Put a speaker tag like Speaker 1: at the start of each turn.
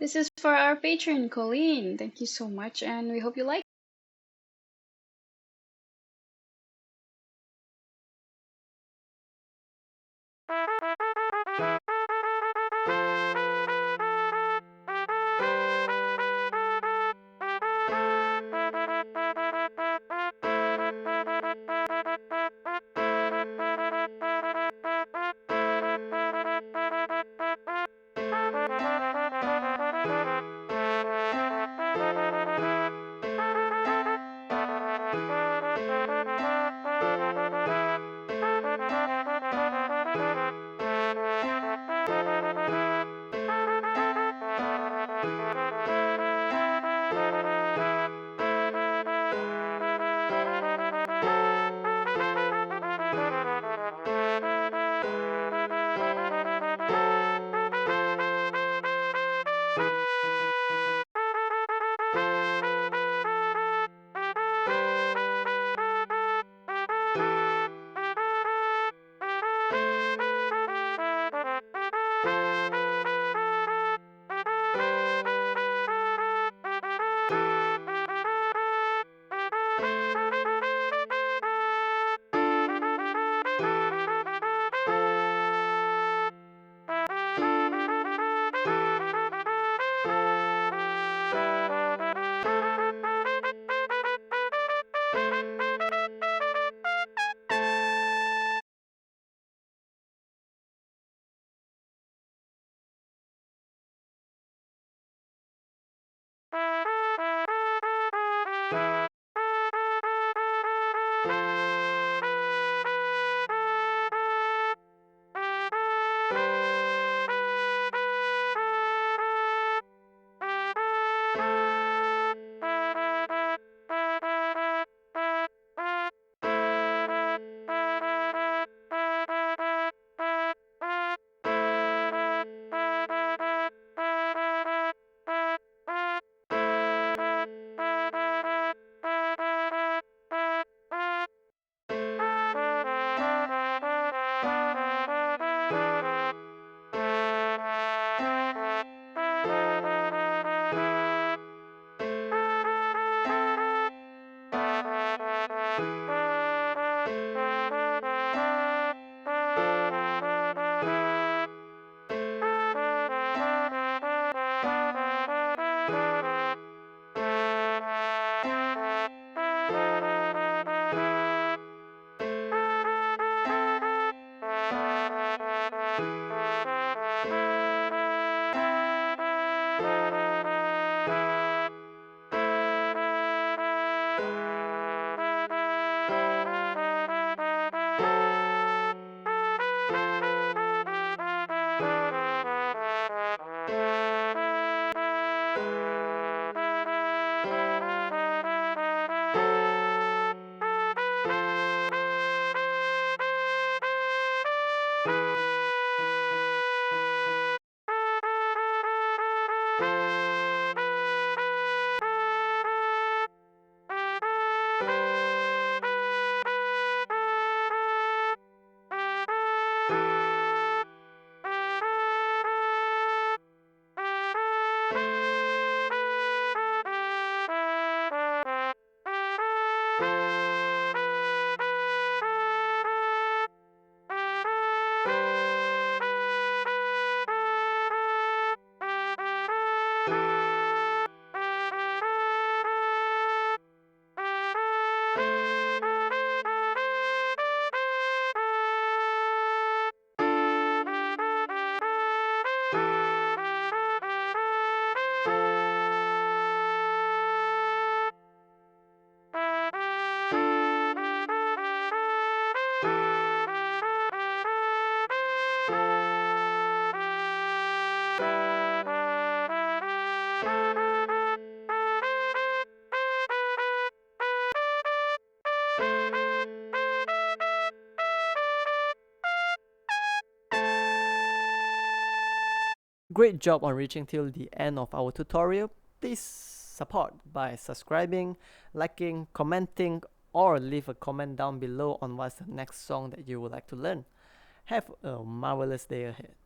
Speaker 1: This is for our patron, Colleen. Thank you so much, and we hope you like.
Speaker 2: Great job on reaching till the end of our tutorial. Please support by subscribing, liking, commenting, or leave a comment down below on what's the next song that you would like to learn. Have a marvelous day ahead.